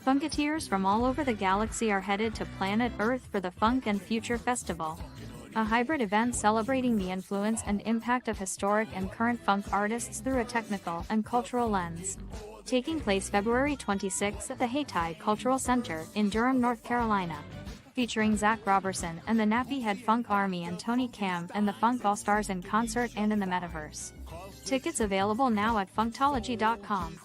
Funketeers from all over the galaxy are headed to planet Earth for the Funk and Future Festival, a hybrid event celebrating the influence and impact of historic and current funk artists through a technical and cultural lens. Taking place February 26 at the Hayti Cultural Center in Durham, North Carolina. Featuring Zach Robertson and the Nappy Head Funk Army and Tony Cam and the Funk All-Stars in concert and in the Metaverse. Tickets available now at funkdology.com.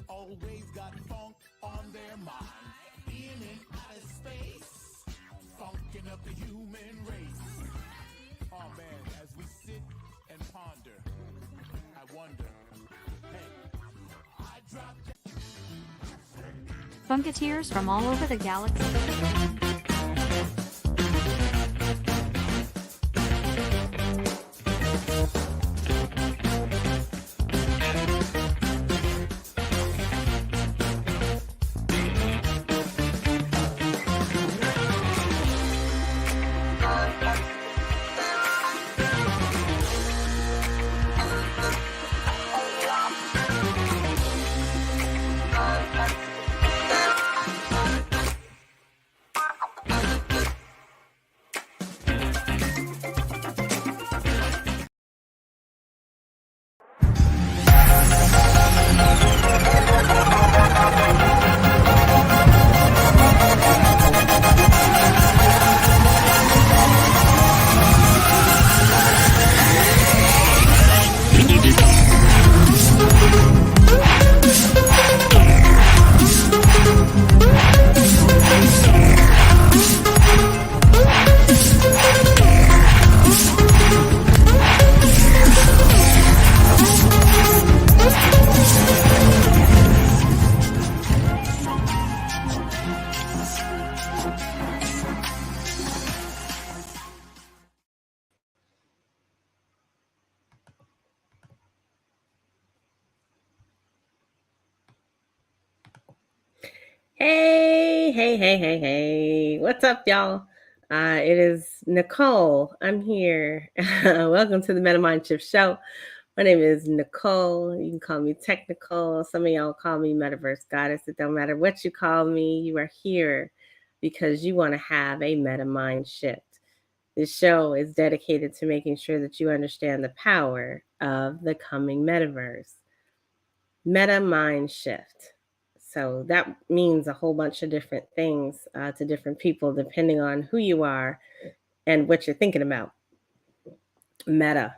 Funketeers from all over the galaxy. Hey. What's up, y'all? It is NiKole. I'm here. Welcome to the MetaMind Shift Show. My name is NiKole. You can call me Technikole. Some of y'all call me Metaverse Goddess. It don't matter what you call me. You are here because you want to have a MetaMind shift. This show is dedicated to making sure that you understand the power of the coming Metaverse. MetaMind shift. So that means a whole bunch of different things to different people, depending on who you are and what you're thinking about. Meta.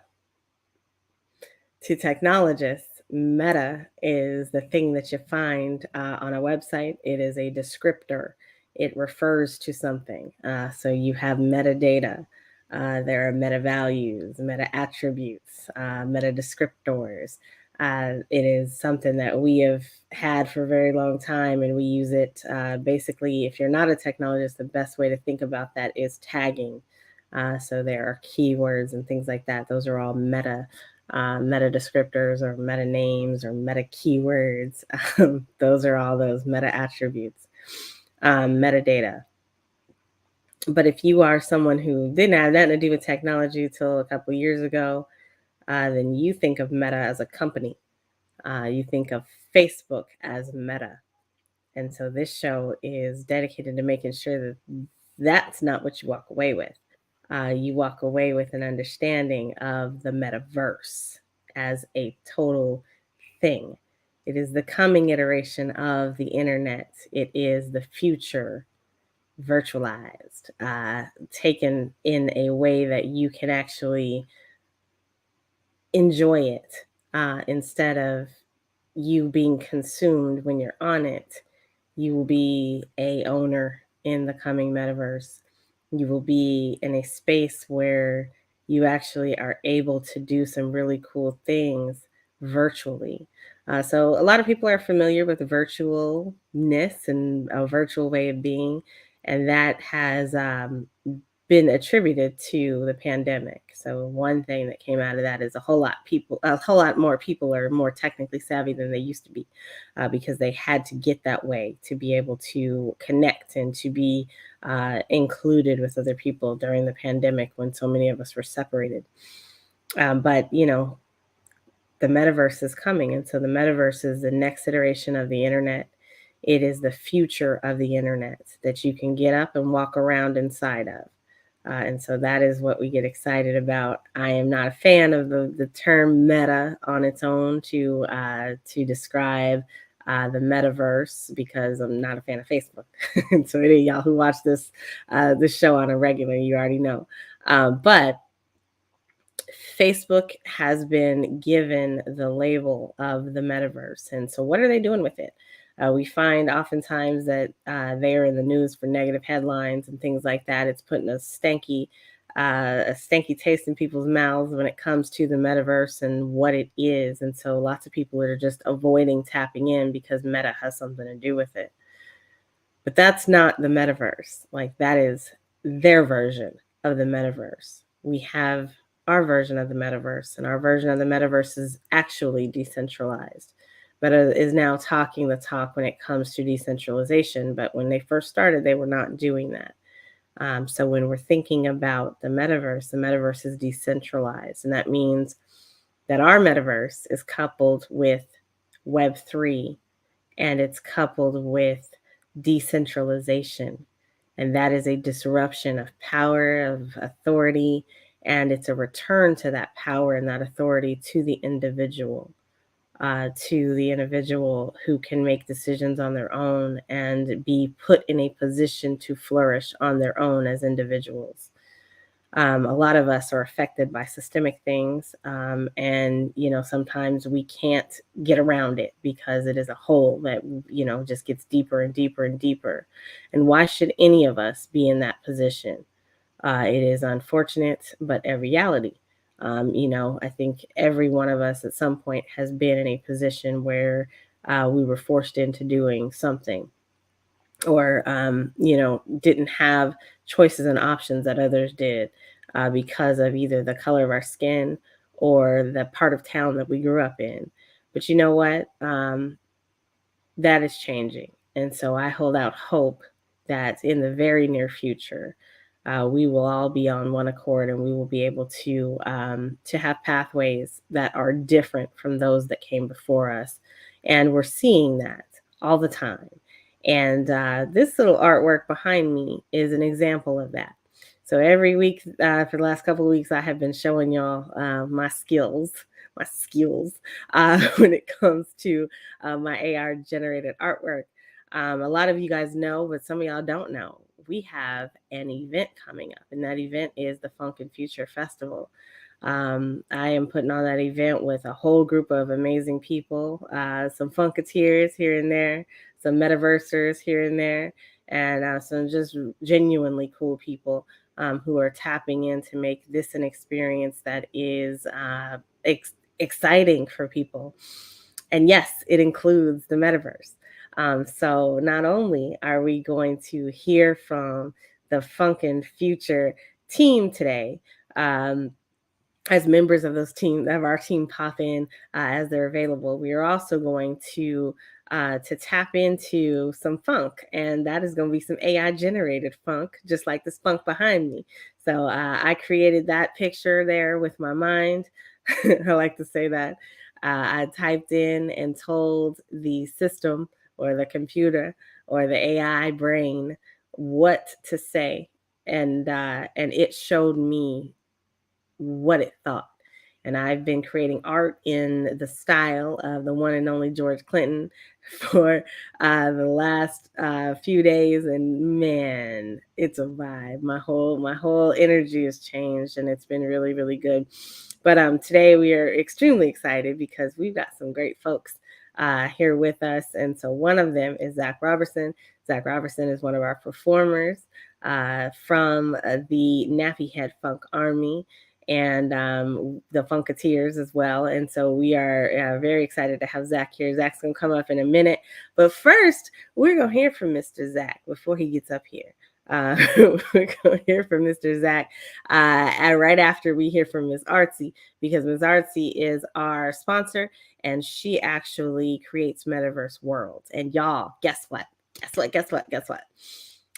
To technologists, meta is the thing that you find on a website. It is a descriptor. It refers to something. So you have metadata. There are meta values, meta attributes, meta descriptors. It is something that we have had for a very long time, and we use it basically. If you're not a technologist, the best way to think about that is tagging. So there are keywords and things like that. Those are all meta descriptors or meta names or meta keywords. Those are all those meta attributes, metadata. But if you are someone who didn't have nothing to do with technology until a couple of years ago, then you think of Meta as a company. You think of Facebook as Meta. And so this show is dedicated to making sure that that's not what you walk away with. You walk away with an understanding of the Metaverse as a total thing. It is the coming iteration of the internet. It is the future virtualized, taken in a way that you can actually enjoy it instead of you being consumed when you're on it. You will be a owner in the coming metaverse. You will be in a space where you actually are able to do some really cool things virtually. So a lot of people are familiar with virtualness and a virtual way of being, and that has been attributed to the pandemic. So one thing that came out of that is a whole lot more people are more technically savvy than they used to be, because they had to get that way to be able to connect and to be included with other people during the pandemic when so many of us were separated. But you know, the metaverse is coming, and so the metaverse is the next iteration of the internet. It is the future of the internet that you can get up and walk around inside of. And so that is what we get excited about. I am not a fan of the term meta on its own to describe the metaverse, because I'm not a fan of Facebook. And so any of y'all who watch this show on a regular, you already know. But Facebook has been given the label of the metaverse. And so what are they doing with it? We find oftentimes that they are in the news for negative headlines and things like that. It's putting a stanky taste in people's mouths when it comes to the metaverse and what it is. And so lots of people are just avoiding tapping in because Meta has something to do with it. But that's not the metaverse. Like, that is their version of the metaverse. We have our version of the metaverse, and our version of the metaverse is actually decentralized. Meta is now talking the talk when it comes to decentralization, but when they first started, they were not doing that. So when we're thinking about the metaverse is decentralized, and that means that our metaverse is coupled with Web3, and it's coupled with decentralization. And that is a disruption of power, of authority, and it's a return to that power and that authority to the individual who can make decisions on their own and be put in a position to flourish on their own as individuals. A lot of us are affected by systemic things, and sometimes we can't get around it because it is a hole that just gets deeper and deeper and deeper. And why should any of us be in that position? It is unfortunate, but a reality. I think every one of us at some point has been in a position where we were forced into doing something, or didn't have choices and options that others did, because of either the color of our skin or the part of town that we grew up in. But you know what? That is changing. And so I hold out hope that in the very near future, we will all be on one accord, and we will be able to have pathways that are different from those that came before us. And we're seeing that all the time. And this little artwork behind me is an example of that. So every week, for the last couple of weeks, I have been showing y'all my skills when it comes to my AR generated artwork. A lot of you guys know, but some of y'all don't know. We have an event coming up, and that event is the Funk and Future Festival. I am putting on that event with a whole group of amazing people, some funketeers here and there, some metaversers here and there, and some just genuinely cool people who are tapping in to make this an experience that is exciting for people. And yes, it includes the metaverse. So not only are we going to hear from the Funk and Future team today, as members of our team pop in as they're available, we are also going to tap into some funk, and that is going to be some AI generated funk, just like this funk behind me. So I created that picture there with my mind. I like to say that. I typed in and told the system or the computer or the AI brain what to say, and it showed me what it thought. And I've been creating art in the style of the one and only George Clinton for the last few days, and man, it's a vibe. My whole energy has changed, and it's been really, really good. But today we are extremely excited because we've got some great folks here with us, and so one of them is Zach Robertson. Zach Robertson is one of our performers from the Nappy Head Funk Army, and the Funketeers as well. And so we are very excited to have Zach here. Zach's going to come up in a minute. But first, we're going to hear from Mr. Zach before he gets up here. We're going to hear from Mr. Zach right after we hear from Ms. Artsy, because Ms. Artsy is our sponsor, and she actually creates Metaverse worlds. And y'all, guess what?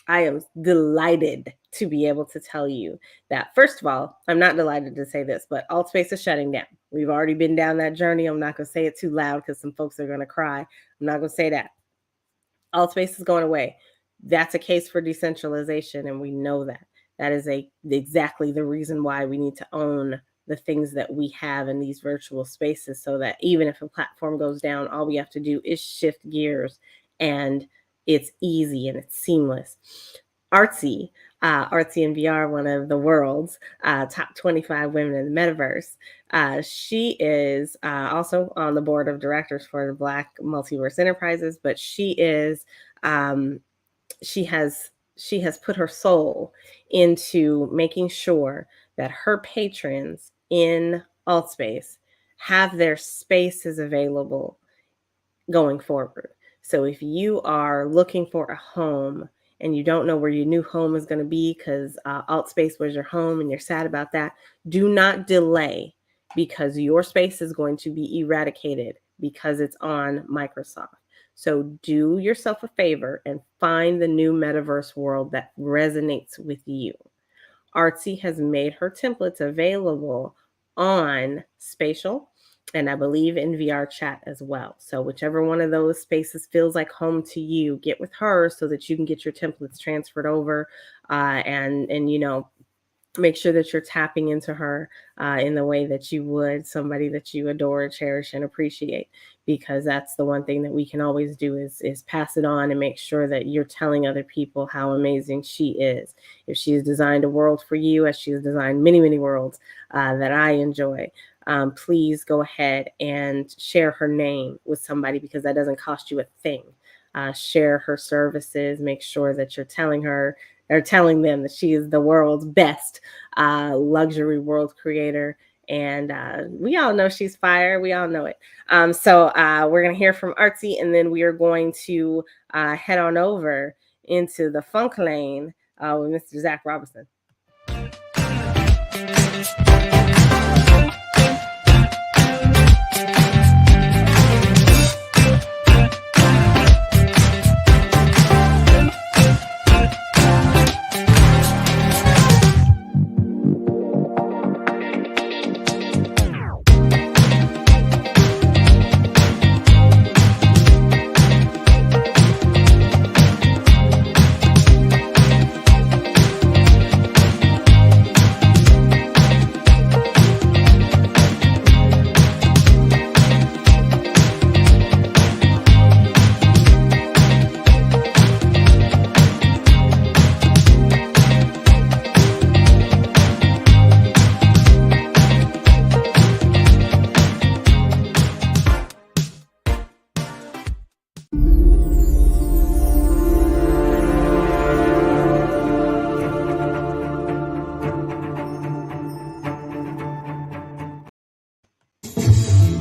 I am delighted to be able to tell you that, first of all, I'm not delighted to say this, but Altspace is shutting down. We've already been down that journey. I'm not going to say it too loud because some folks are going to cry. I'm not going to say that. Alt space is going away. That's a case for decentralization, and we know that. That is exactly the reason why we need to own the things that we have in these virtual spaces, so that even if a platform goes down, all we have to do is shift gears, and it's easy and it's seamless. Artsy, Artsy in VR, one of the world's top 25 women in the metaverse. She is also on the board of directors for the Black Multiverse Enterprises, but she has put her soul into making sure that her patrons in Altspace have their spaces available going forward. So if you are looking for a home and you don't know where your new home is going to be because Altspace was your home and you're sad about that, do not delay, because your space is going to be eradicated because it's on Microsoft. So do yourself a favor and find the new metaverse world that resonates with you. Artsy has made her templates available on Spatial, and I believe in VR chat as well. So whichever one of those spaces feels like home to you, get with her so that you can get your templates transferred over, and make sure that you're tapping into her in the way that you would somebody that you adore, cherish, and appreciate, because that's the one thing that we can always do is pass it on and make sure that you're telling other people how amazing she is. If she has designed a world for you, as she has designed many, many worlds that I enjoy, please go ahead and share her name with somebody, because that doesn't cost you a thing. Share her services, make sure that you're telling her or telling them that she is the world's best luxury world creator. And we all know she's fire. We all know it. So we're going to hear from Artsy, and then we are going to head on over into the funk lane with Mr. Zach Robinson.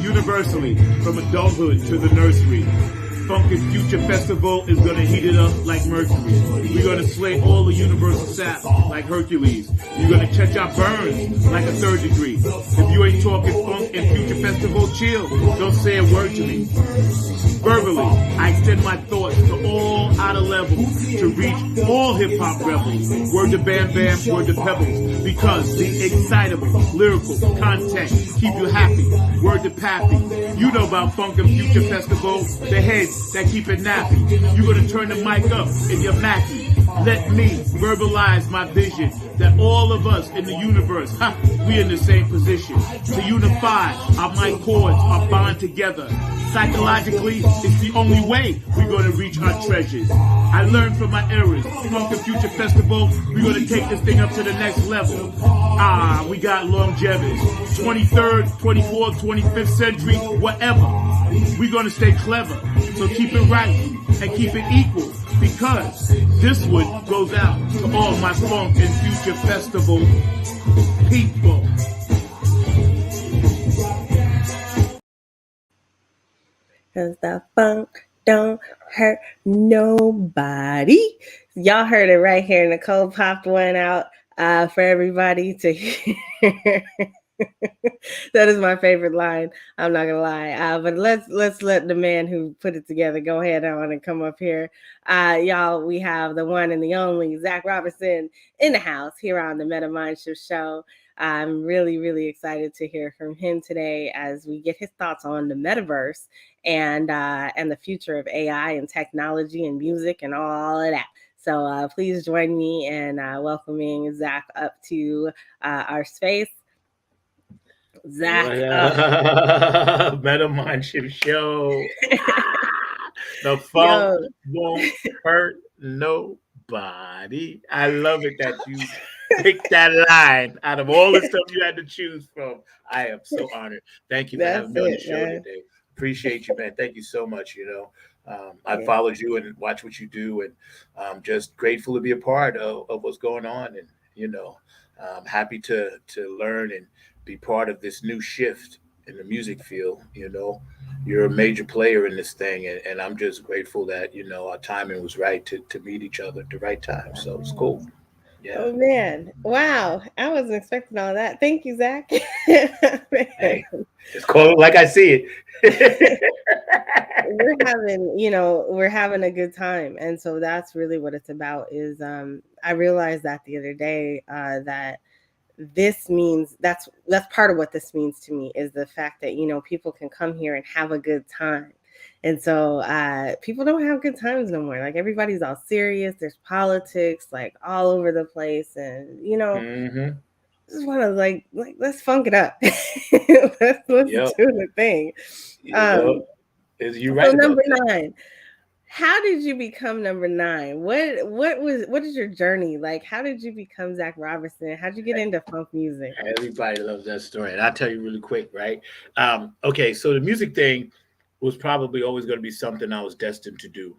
Universally, from adulthood to the nursery, Funk and Future Festival is gonna heat it up like mercury. We're gonna slay all the universal sap like Hercules. You're gonna catch our burns like a third degree. If you ain't talking Funk and Future Festival, chill. Don't say a word to me. Verbally, I extend my thoughts to all outer levels to reach all hip-hop rebels. Word to Bam Bam, word to Pebbles, because the excitable, lyrical content keep you happy. Word to Pappy, you know about Funk and Future Festival, the heads that keep it nappy. You're gonna turn the mic up in your Mackie. Let me verbalize my vision that all of us in the universe, we in the same position. To unify our mic cords, our bond together. Psychologically, it's the only way we're going to reach our treasures. I learned from my errors. Funk and Future Festival, we're going to take this thing up to the next level. We got longevity. 23rd, 24th, 25th century, whatever. We're going to stay clever. So keep it right and keep it equal, because this one goes out to all my Funk and Future Festival people. Cause the funk don't hurt nobody. Y'all heard it right here. NiKole popped one out for everybody to hear. That is my favorite line. I'm not gonna lie. But let's let the man who put it together go ahead on and come up here. Y'all, we have the one and the only Zach Robinson in the house here on the Meta Mind Shift Show. I'm really, really excited to hear from him today as we get his thoughts on the metaverse and the future of AI and technology and music and all of that. So please join me in welcoming Zach up to our space. Zach, Meta Mindship Show. The funk won't hurt nobody. I love it that you picked that line out of all the stuff you had to choose from. I am so honored. Thank you for having me on the show today. Appreciate you, man. Thank you so much. I followed you and watch what you do, and I'm just grateful to be a part of what's going on. And I'm happy to learn and be part of this new shift in the music field. You're a major player in this thing, and I'm just grateful that our timing was right to meet each other at the right time. So it's cool. Yeah. Oh man! Wow, I wasn't expecting all that. Thank you, Zach. Hey, just call it like I see it. we're having a good time, and so that's really what it's about. Is I realized that the other day that this means that's part of what this means to me is the fact that people can come here and have a good time. And so people don't have good times no more. Like everybody's all serious. There's politics like all over the place. And, just want to like let's funk it up. let's do the thing. You're right. So number 9. How did you become number 9? What is your journey like? How did you become Zach Robinson? How did you get into funk music? Everybody loves that story. And I'll tell you really quick, right? Okay, so the music thing was probably always going to be something I was destined to do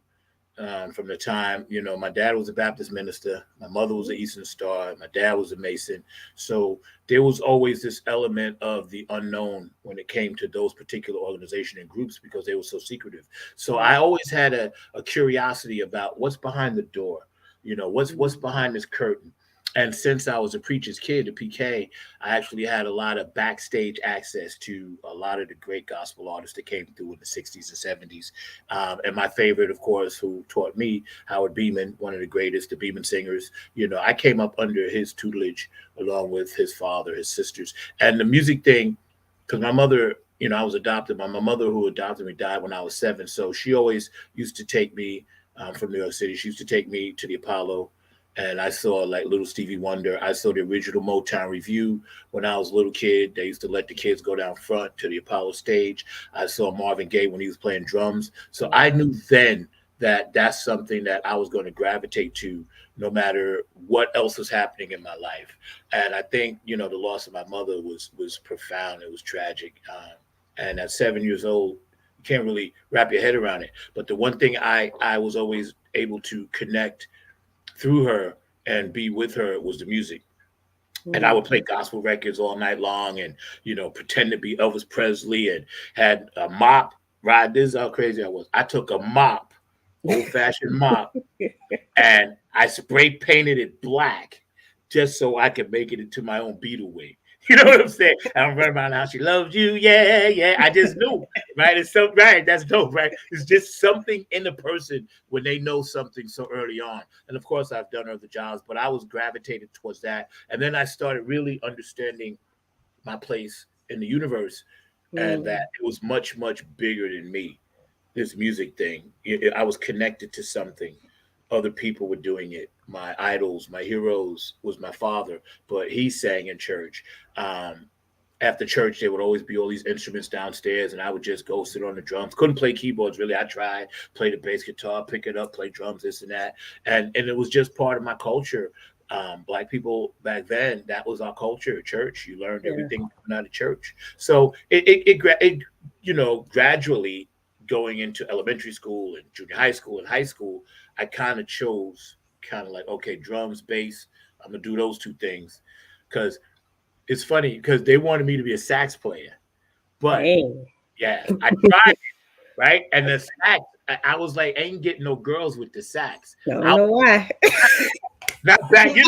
from the time, my dad was a Baptist minister. My mother was an Eastern Star. My dad was a Mason. So there was always this element of the unknown when it came to those particular organizations and groups because they were so secretive. So I always had a curiosity about what's behind the door, what's behind this curtain. And since I was a preacher's kid, a PK, I actually had a lot of backstage access to a lot of the great gospel artists that came through in the 60s and 70s. And my favorite, of course, who taught me, Howard Beeman, one of the greatest, the Beeman singers. I came up under his tutelage along with his father, his sisters. And the music thing, because my mother, I was adopted. My mother who adopted me died when I was 7. So she always used to take me from New York City. She used to take me to the Apollo. And I saw like Little Stevie Wonder. I saw the original Motown Review when I was a little kid. They used to let the kids go down front to the Apollo stage. I saw Marvin Gaye when he was playing drums. So I knew then that that's something that I was going to gravitate to no matter what else was happening in my life. And I think, the loss of my mother was profound. It was tragic. And at 7 years old, you can't really wrap your head around it. But the one thing I was always able to connect through her and be with her was the music. And I would play gospel records all night long and, pretend to be Elvis Presley and had a mop. Right, this is how crazy I was. I took a mop, old-fashioned mop, and I spray painted it black just so I could make it into my own Beatle wig. You know what I'm saying? I don't run around how she loves you. Yeah, yeah. I just knew, right? It's so right. That's dope, right? It's just something in the person when they know something so early on. And of course, I've done other jobs, but I was gravitated towards that. And then I started really understanding my place in the universe and that it was much, much bigger than me. This music thing, I was connected to something. Other people were doing it. My idols, my heroes was my father, but he sang in church. After church, there would always be all these instruments downstairs, and I would just go sit on the drums. Couldn't play keyboards, really. I tried, play the bass guitar, pick it up, play drums, this and that. And it was just part of my culture. Black people back then, that was our culture, church. You learned everything coming out of church. So it gradually going into elementary school and junior high school and high school, I kind of chose like, okay, drums, bass, I'm going to do those two things. Because it's funny because they wanted me to be a sax player. But, yeah, I tried it, right? And the sax, I was like, I ain't getting no girls with the sax. I don't know why. Not back, you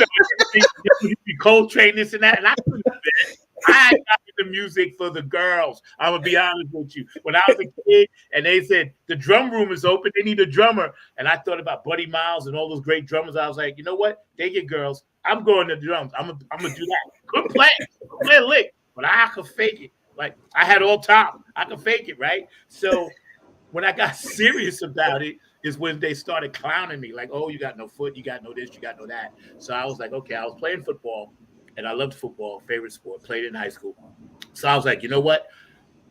be Coltrane, this and that. And I couldn't do that. I got the music for the girls. I'm gonna be honest with you. When I was a kid and they said the drum room is open, they need a drummer. And I thought about Buddy Miles and all those great drummers. I was like, you know what? They get girls. I'm going to drums. I'm gonna do that. Good play. Play a lick. But I could fake it. Like I had all top. I could fake it, right? So when I got serious about it is when they started clowning me, like, oh, you got no foot, you got no this, you got no that. So I was like, okay, I was playing football and I loved football, favorite sport, played in high school. So I was like, you know what?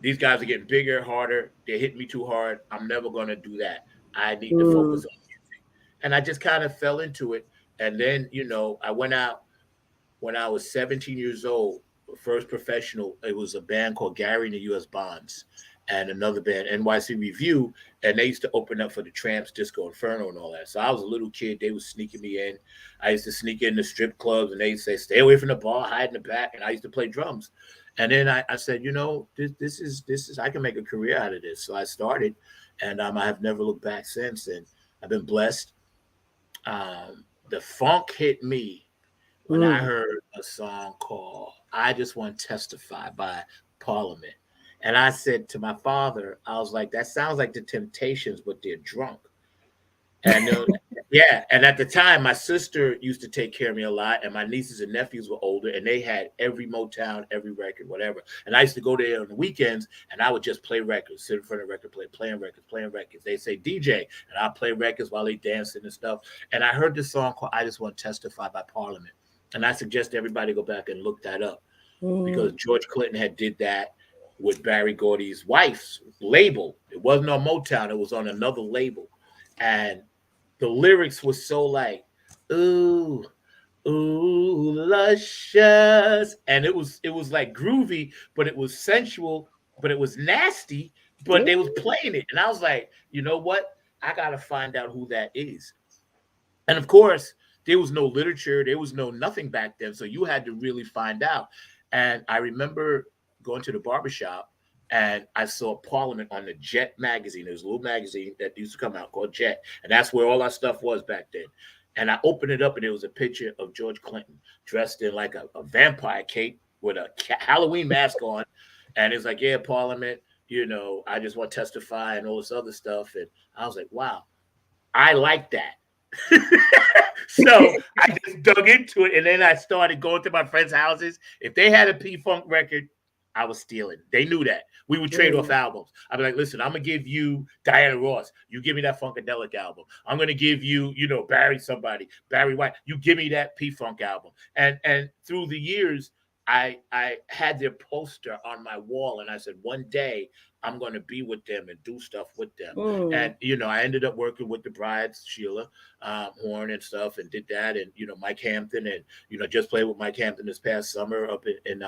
These guys are getting bigger, harder. They're hitting me too hard. I'm never going to do that. I need to focus on music. And I just kind of fell into it. And then, I went out when I was 17 years old, first professional. It was a band called Gary and the U.S. Bonds and another band, NYC Review, and they used to open up for the Tramps, Disco Inferno, and all that. So I was a little kid. They was sneaking me in. I used to sneak in the strip clubs, and they'd say, stay away from the bar, hide in the back, and I used to play drums. And then I said, this is I can make a career out of this. So I started, and I have never looked back since, and I've been blessed. The funk hit me when I heard a song called I Just Want to Testify by Parliament. And I said to my father, I was like, that sounds like the Temptations, but they're drunk. And yeah. And at the time, my sister used to take care of me a lot. And my nieces and nephews were older and they had every Motown, every record, whatever. And I used to go there on the weekends and I would just play records, sit in front of the record player, playing records. They say DJ and I play records while they dancing and stuff. And I heard this song called I Just Want to Testify by Parliament. And I suggest everybody go back and look that up because George Clinton had did that with Barry Gordy's wife's label. It wasn't on Motown. It was on another label. And the lyrics were so like, ooh, luscious. And it was like groovy, but it was sensual, but it was nasty, but they was playing it. And I was like, you know what? I got to find out who that is. And of course, there was no literature. There was no nothing back then. So you had to really find out. And I remember going to the barbershop and I saw Parliament on the Jet magazine. There was a little magazine that used to come out called Jet. And that's where all our stuff was back then. And I opened it up and there was a picture of George Clinton dressed in like a vampire cape with a Halloween mask on. And it's like, yeah, Parliament, I just want to testify and all this other stuff. And I was like, wow, I like that. So I just dug into it. And then I started going to my friends' houses. If they had a P-Funk record, I was stealing. They knew that. We would trade off albums. I'd be like, listen, I'm going to give you Diana Ross. You give me that Funkadelic album. I'm going to give you, Barry White. You give me that P-Funk album. And through the years, I had their poster on my wall. And I said, one day I'm going to be with them and do stuff with them. And, I ended up working with the brides, Sheila Horn and stuff, and did that. And, Mike Hampton and, just played with Mike Hampton this past summer up in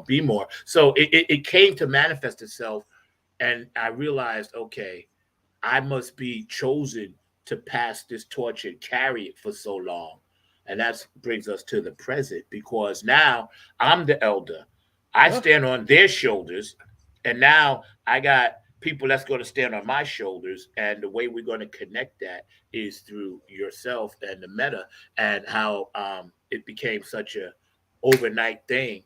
Be More. So it came to manifest itself. And I realized, okay, I must be chosen to pass this torch and carry it for so long. And that brings us to the present, because now I'm the elder. I stand on their shoulders. And now I got people that's going to stand on my shoulders. And the way we're going to connect that is through yourself and the meta, and how it became such a overnight thing.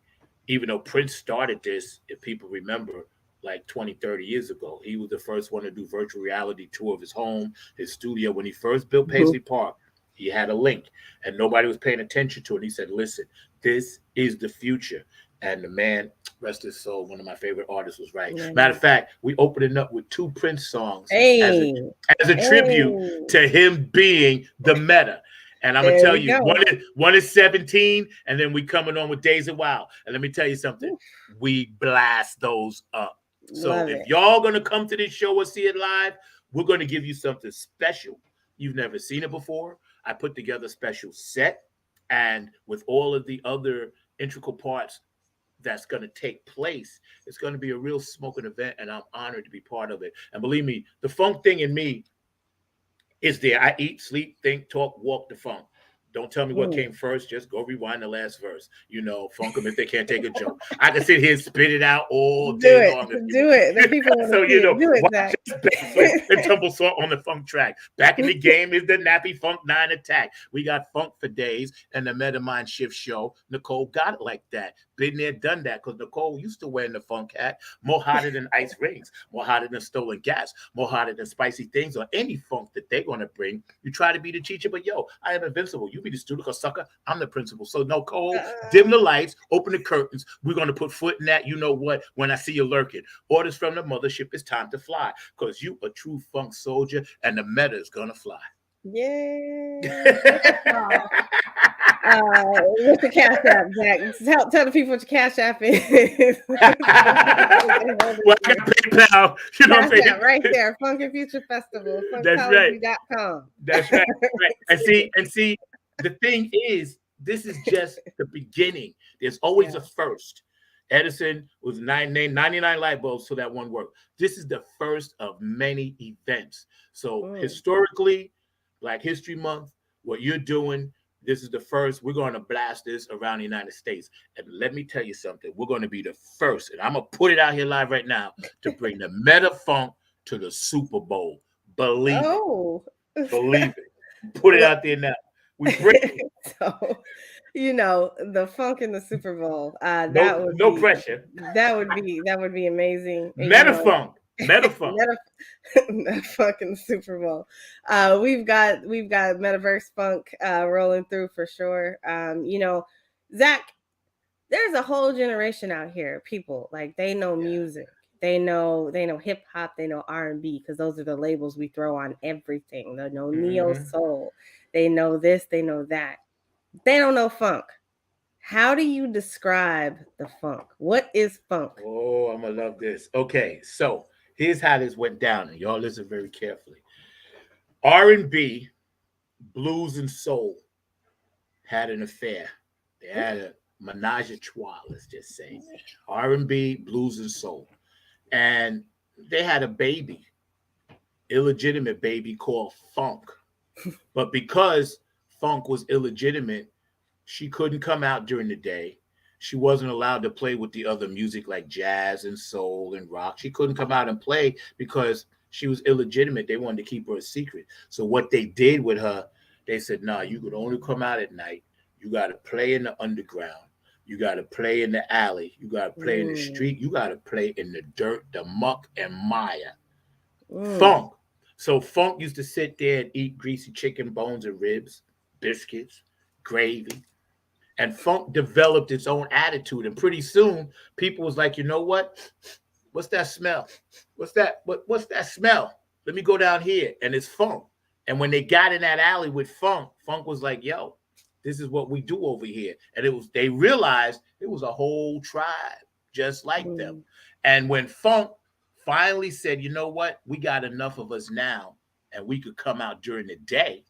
Even though Prince started this, if people remember, like 20, 30 years ago, he was the first one to do virtual reality tour of his home, his studio. When he first built Paisley Park, he had a link and nobody was paying attention to it. And he said, listen, this is the future. And the man, rest his soul, one of my favorite artists, was right. Matter of fact, we opened it up with 2 Prince songs as a tribute to him being the meta. And I'm going to tell you, one is 17, and then we coming on with Days of Wild. And let me tell you something. We blast those up. So if y'all going to come to this show or see it live, we're going to give you something special. You've never seen it before. I put together a special set, and with all of the other integral parts that's going to take place, it's going to be a real smoking event, and I'm honored to be part of it. And believe me, the funk thing in me is there. I eat, sleep, think, talk, walk the funk. Don't tell me what came first. Just go rewind the last verse. Funk them if they can't take a joke. I can sit here and spit it out all day long. Do it. The people want to see it. Do it, Zach. Backflip and tumble salt on the funk track. Back in the game is the nappy funk 9 attack. We got funk for days and the Metamind Shift show. NiKole got it like that. Been there, done that. Because NiKole used to wear the funk hat. More hotter than ice rings. More hotter than stolen gas. More hotter than spicy things or any funk that they're going to bring. You try to be the teacher, but yo, I am invincible. You be the student or sucker. I'm the principal. So NiKole, dim the lights, open the curtains. We're going to put foot in that, you know what, when I see you lurking. Orders from the mothership, it's time to fly. Because you a true funk soldier and the meta is going to fly. Yeah. What's the Cash App, Zach? Tell the people what your Cash App is. Well, I got PayPal. You know what I'm saying? Right there. Funk and Future Festival. That's right. Funkadelic.com. That's right. And see, the thing is, this is just the beginning. There's always a first. Edison was named 99 light bulbs so that one worked. This is the first of many events. So historically, Black History Month, what you're doing, this is the first. We're going to blast this around the United States. And let me tell you something. We're going to be the first, and I'm going to put it out here live right now, to bring the Meta Funk to the Super Bowl. Believe it. Believe it. Put it out there now. We bring it. So, the funk in the Super Bowl. No pressure. That would be amazing. Meta Funk. Metaphunk in the Super Bowl. We've got Metaverse funk rolling through for sure. Zach, there's a whole generation out here. People like they know music, they know hip hop, they know R&B because those are the labels we throw on everything. They know neo soul, they know this, they know that. They don't know funk. How do you describe the funk? What is funk? Oh, I'm gonna love this. Okay, so here's how this went down, and y'all listen very carefully. R&B, blues, and soul had an affair. They had a menage a trois, let's just say. R&B, blues, and soul. And they had a baby, illegitimate baby called funk. But because funk was illegitimate, she couldn't come out during the day. She wasn't allowed to play with the other music like jazz and soul and rock. She couldn't come out and play because she was illegitimate. They wanted to keep her a secret. So what they did with her, they said, nah, you could only come out at night. You got to play in the underground. You got to play in the alley. You got to play in the street. You got to play in the dirt, the muck, and mire. Funk. So funk used to sit there and eat greasy chicken bones and ribs, biscuits, gravy. And funk developed its own attitude. And pretty soon, people was like, you know what? What's that smell? What's that smell? Let me go down here. And it's funk. And when they got in that alley with funk, funk was like, yo, this is what we do over here. And they realized it was a whole tribe just like them. And when funk finally said, you know what? We got enough of us now, and we could come out during the day.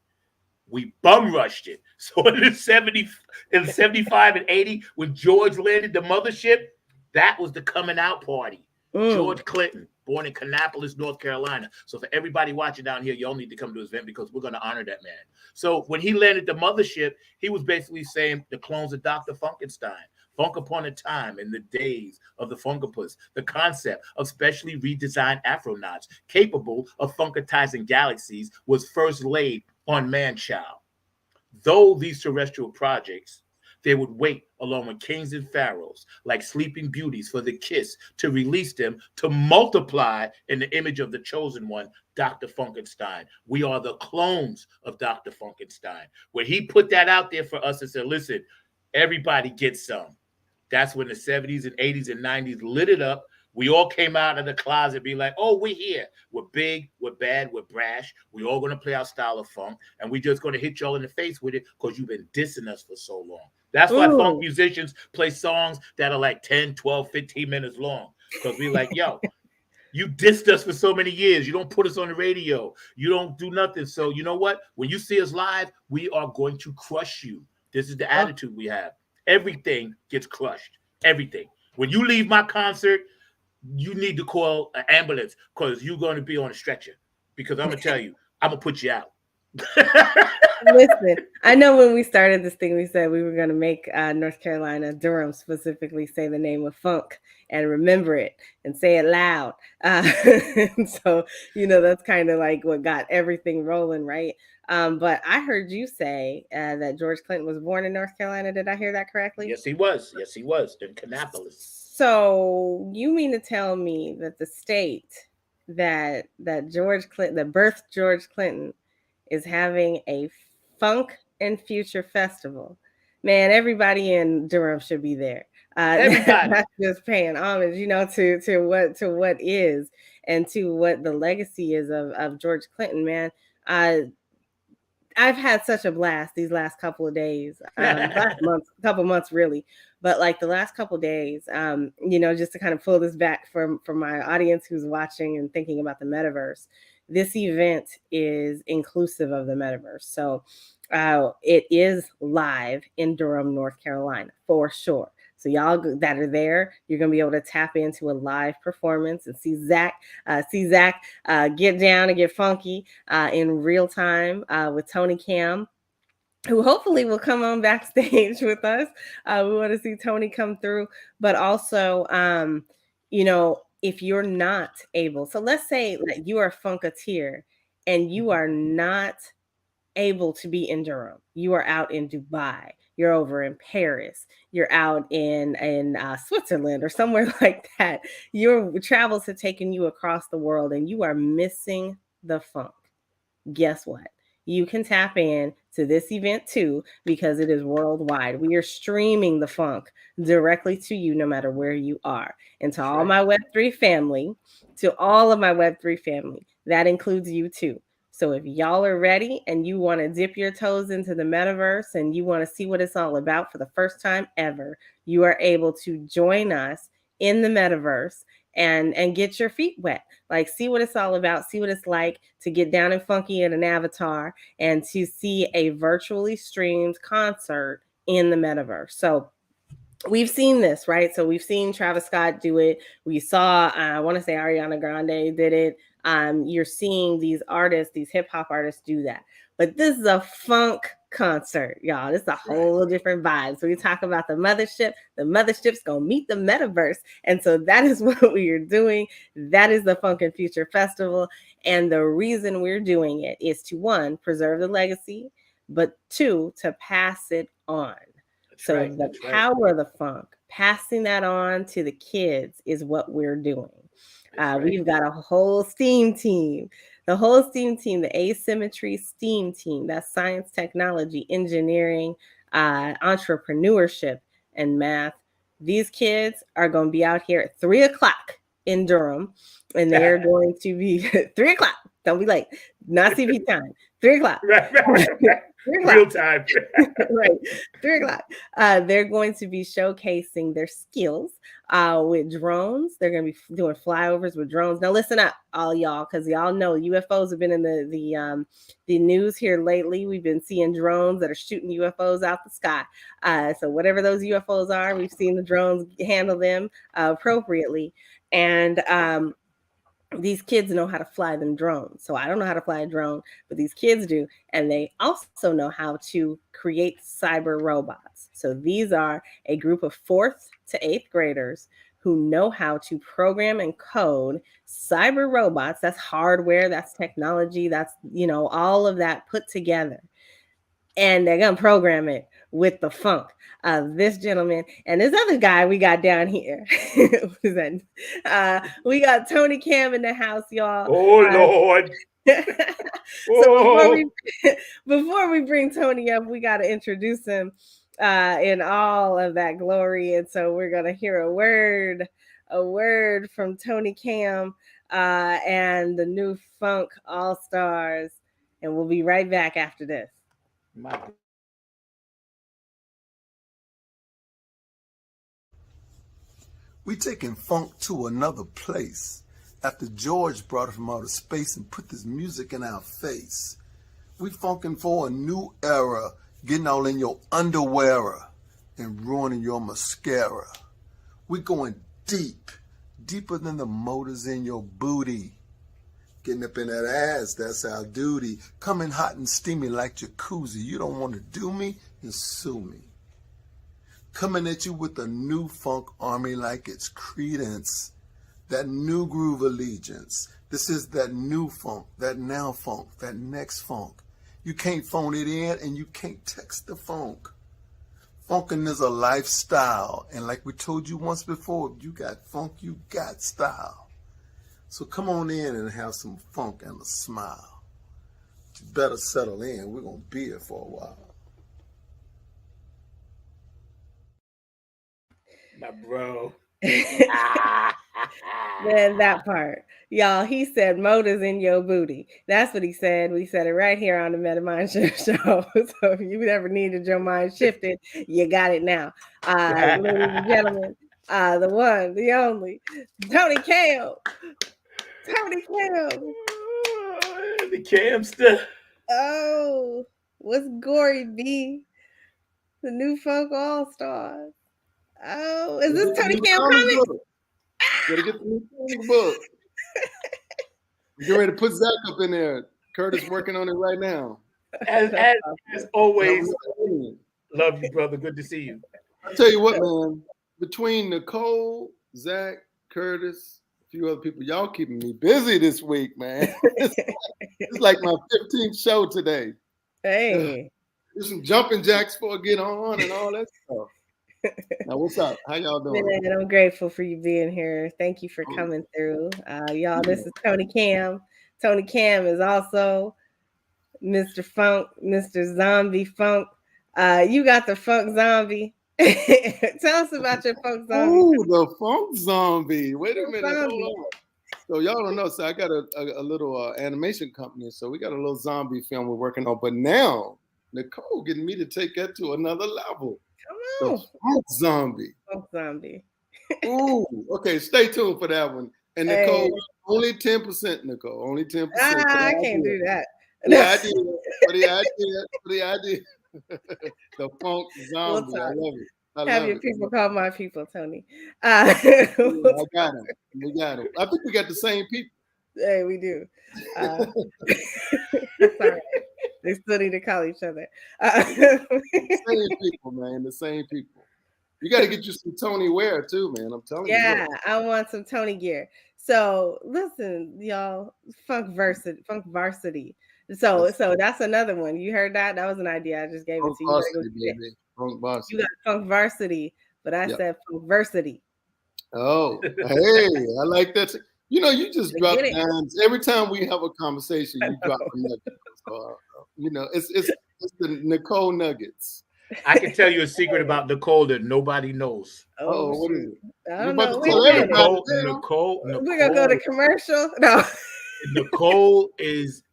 We bum rushed it. So in 75 and 80, when George landed the mothership, that was the coming out party. George Clinton, born in Kannapolis, North Carolina. So for everybody watching down here, y'all need to come to his event because we're going to honor that man. So when he landed the mothership, he was basically saying the clones of Dr. Funkenstein. Funk upon a time in the days of the Funkopus, the concept of specially redesigned Afronauts capable of funkatizing galaxies was first laid on man-child. Though these terrestrial projects, they would wait along with kings and pharaohs like sleeping beauties for the kiss to release them to multiply in the image of the chosen one, Dr. Funkenstein. We are the clones of Dr. Funkenstein. When he put that out there for us and said, listen, everybody gets some. That's when the 70s and 80s and 90s lit it up. We all came out of the closet being like, oh, we're here. We're big, we're bad, we're brash. We all going to play our style of funk, and we're just going to hit y'all in the face with it because you've been dissing us for so long. That's why funk musicians play songs that are like 10, 12, 15 minutes long because we're like, yo, you dissed us for so many years. You don't put us on the radio. You don't do nothing. So you know what? When you see us live, we are going to crush you. This is the attitude we have. Everything gets crushed. Everything. When you leave my concert, you need to call an ambulance because you're going to be on a stretcher. Because I'm going to tell you, I'm going to put you out. Listen, I know when we started this thing, we said we were going to make North Carolina, Durham specifically, say the name of funk and remember it and say it loud. So, that's kind of like what got everything rolling, right? But I heard you say that George Clinton was born in North Carolina. Did I hear that correctly? Yes, he was. Yes, he was in Kannapolis. So you mean to tell me that the state that George Clinton, that birthed George Clinton, is having a Funk and Future Festival? Man, everybody in Durham should be there. Not just paying homage, to what is and to what the legacy is of George Clinton, man. I've had such a blast these last couple of days, couple months really, but like the last couple of days, just to kind of pull this back from my audience who's watching and thinking about the metaverse. This event is inclusive of the metaverse, so it is live in Durham, North Carolina, for sure. So y'all that are there, you're gonna be able to tap into a live performance and see Zach get down and get funky in real time with Tony Cam, who hopefully will come on backstage with us. We want to see Tony come through, but also, if you're not able, so let's say that you are a funketeer and you are not able to be in Durham. You are out in Dubai. You're over in Paris. You're out in Switzerland or somewhere like that. Your travels have taken you across the world and you are missing the funk. Guess what? You can tap in to this event too, because it is worldwide. We are streaming the funk directly to you no matter where you are. And to all my Web3 family, that includes you too. So if y'all are ready and you want to dip your toes into the metaverse and you want to see what it's all about for the first time ever, you are able to join us in the metaverse and get your feet wet. Like, see what it's all about, see what it's like to get down and funky in an avatar and to see a virtually streamed concert in the metaverse. So we've seen this, right? So we've seen Travis Scott do it. We saw, I want to say Ariana Grande did it. You're seeing these artists, these hip hop artists do that. But this is a funk concert, y'all. This is a whole different vibe. So we talk about the mothership's gonna meet the metaverse. And so that is what we are doing. That is the Funk and Future Festival. And the reason we're doing it is to, one, preserve the legacy, but two, to pass it on. The power of the funk, passing that on to the kids is what we're doing. We've got a whole STEAM team. The Asymmetry STEAM team. That's science, technology, engineering, entrepreneurship, and math. These kids are going to be out here at 3:00 in Durham, and they're going to be 3:00. Don't be late. Not CP time. 3:00. Right. Real time. Right. 3:00. They're going to be showcasing their skills with drones. They're going to be doing flyovers with drones. Now listen up, all y'all, because y'all know UFOs have been in the news here lately. We've been seeing drones that are shooting UFOs out the sky. So whatever those UFOs are, we've seen the drones handle them appropriately. And these kids know how to fly them drones. So I don't know how to fly a drone, but these kids do. And they also know how to create cyber robots. So these are a group of 4th to 8th graders who know how to program and code cyber robots. That's hardware, that's technology, that's, all of that put together. And they're going to program it with the funk of this gentleman and this other guy we got down here. What is that? We got Tony Cam in the house, y'all. Oh, Lord. So before we bring Tony up, we got to introduce him in all of that glory. And so we're going to hear a word from Tony Cam and the new Funk All-Stars. And we'll be right back after this. We taking funk to another place after George brought it from outer space and put this music in our face. We funkin' for a new era, getting all in your underwear and ruining your mascara. We going deep, deeper than the motors in your booty. Getting up in that ass, that's our duty. Coming hot and steamy like jacuzzi. You don't want to do me, then sue me. Coming at you with a new funk army like it's Credence. That new groove allegiance. This is that new funk, that now funk, that next funk. You can't phone it in and you can't text the funk. Funkin' is a lifestyle. And like we told you once before, if you got funk, you got style. So come on in and have some funk and a smile. You better settle in. We're going to be here for a while. My bro. Man, that part. Y'all, he said motors in your booty. That's what he said. We said it right here on the Mind Shift Show. So if you ever needed your mind shifted, you got it now. Ladies and gentlemen, the one, the only, Tony Cam. Tony Cam. The Camster. Oh, what's Gory B? The new Funk All-Stars. Oh, is this Tony Cam Comics? Gotta get the new comic book. Get ready to put Zach up in there. Curtis working on it right now. As always, love you, brother. Good to see you. I tell you what, man. Between NiKole, Zach, Curtis, a few other people, y'all keeping me busy this week, man. It's like my 15th show today. Hey, There's some jumping jacks for get on and all that stuff. Now, what's up? How y'all doing? man, I'm grateful for you being here. Thank you for coming through. Y'all, this is Tony Cam. Tony Cam is also Mr. Funk, Mr. Zombie Funk. You got the Funk Zombie. Tell us about your Funk Zombie. Ooh, the Funk Zombie. Wait a minute. Zombie. Hold on. So y'all don't know. So I got a little animation company. So we got a little zombie film we're working on. But now, NiKole getting me to take that to another level. Come on. The Funk Zombie. Funk Zombie. Ooh, okay. Stay tuned for that one. And NiKole, only 10%, NiKole. Only 10%. I can't do that. Yeah, I did. For the idea. The Funk Zombie. I love it. Have your people call my people, Tony. I got him. We got him. I think we got the same people. Hey, we do. That's all right. They still need to call each other. The same people, man. The same people. You got to get you some Tony wear too, man. I'm telling you. Yeah, I want some Tony gear. So listen, y'all, Funk Varsity. So that's another one. You heard that? That was an idea. I just gave it to you. Varsity, baby. Funk Varsity. You got Funk Varsity, but I said Funk Versity. Oh, hey, I like that. You know, you just drop dimes. Every time we have a conversation, you drop a nugget. You know, it's the NiKole nuggets. I can tell you a secret about NiKole that nobody knows. Oh, what is it? I don't know. NiKole. We're gonna go to commercial. No. NiKole is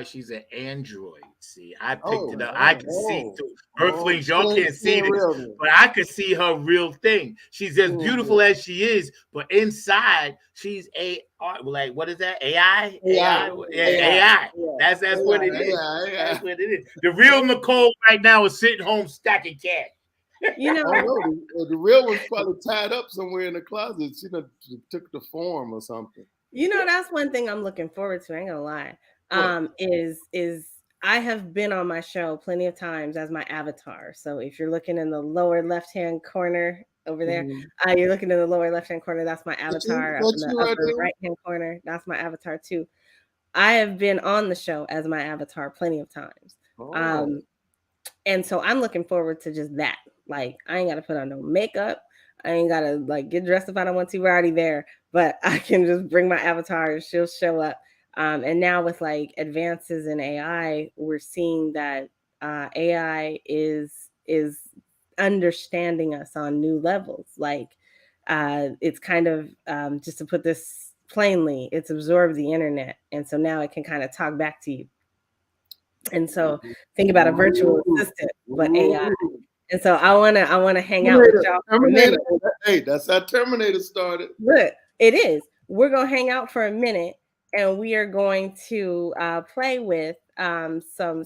she's an android. See, I picked it up. I can see through Earthlings. Y'all can't see this, but I could see her real thing. She's as beautiful as she is, but inside she's like, what is that? AI. Yeah, AI. That's what it is. That's what it is. The real NiKole right now is sitting home stacking cash. You know, the real one's probably tied up somewhere in the closet. She took the form or something. You know, that's one thing I'm looking forward to. I ain't gonna lie. Is I have been on my show plenty of times as my avatar. So if you're looking in the lower left-hand corner over there, you're looking in the lower left-hand corner. That's my avatar. In the upper right-hand corner, that's my avatar too. I have been on the show as my avatar plenty of times. And so I'm looking forward to just that. Like, I ain't got to put on no makeup. I ain't got to like get dressed if I don't want to. We're already there. But I can just bring my avatar and she'll show up. And now with like advances in AI, we're seeing that AI is understanding us on new levels. Like it's kind of, just to put this plainly, it's absorbed the internet. And so now it can kind of talk back to you. And so think about a virtual assistant, but AI. And so I wanna hang out with y'all for a minute. Hey, that's how Terminator started. Look, it is. We're gonna hang out for a minute. And we are going to play with some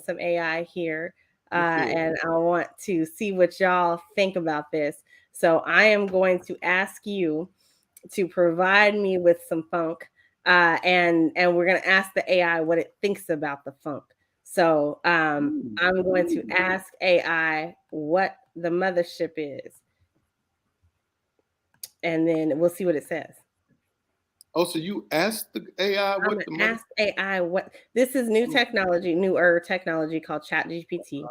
AI here. And I want to see what y'all think about this. So I am going to ask you to provide me with some funk and we're going to ask the AI what it thinks about the funk. So I'm going to ask AI what the mothership is, and then we'll see what it says. Oh, so you asked the AI what the ask AI what this is newer technology called ChatGPT,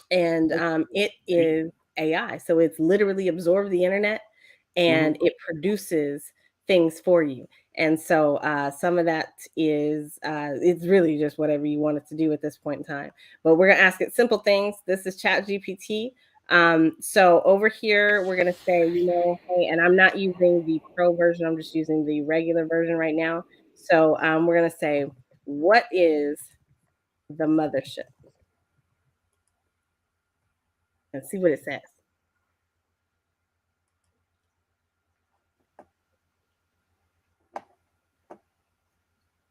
and it is AI, so it's literally absorbed the internet and it produces things for you. And so some of that is it's really just whatever you want it to do at this point in time. But we're gonna ask it simple things. This is ChatGPT. So over here, we're gonna say, hey, and I'm not using the pro version, I'm just using the regular version right now. So we're gonna say, what is the mothership? And see what it says.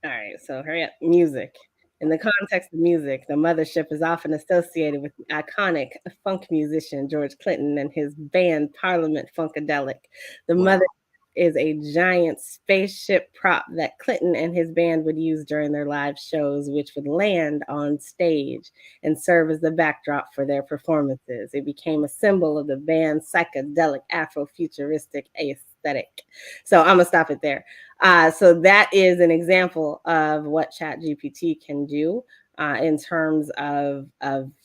All right, so hurry up. Music. In the context of music, the mothership is often associated with the iconic funk musician George Clinton and his band Parliament Funkadelic. The mother is a giant spaceship prop that Clinton and his band would use during their live shows, which would land on stage and serve as the backdrop for their performances. It became a symbol of the band's psychedelic Afrofuturistic aesthetic. So I'm gonna stop it there. So that is an example of what ChatGPT can do in terms of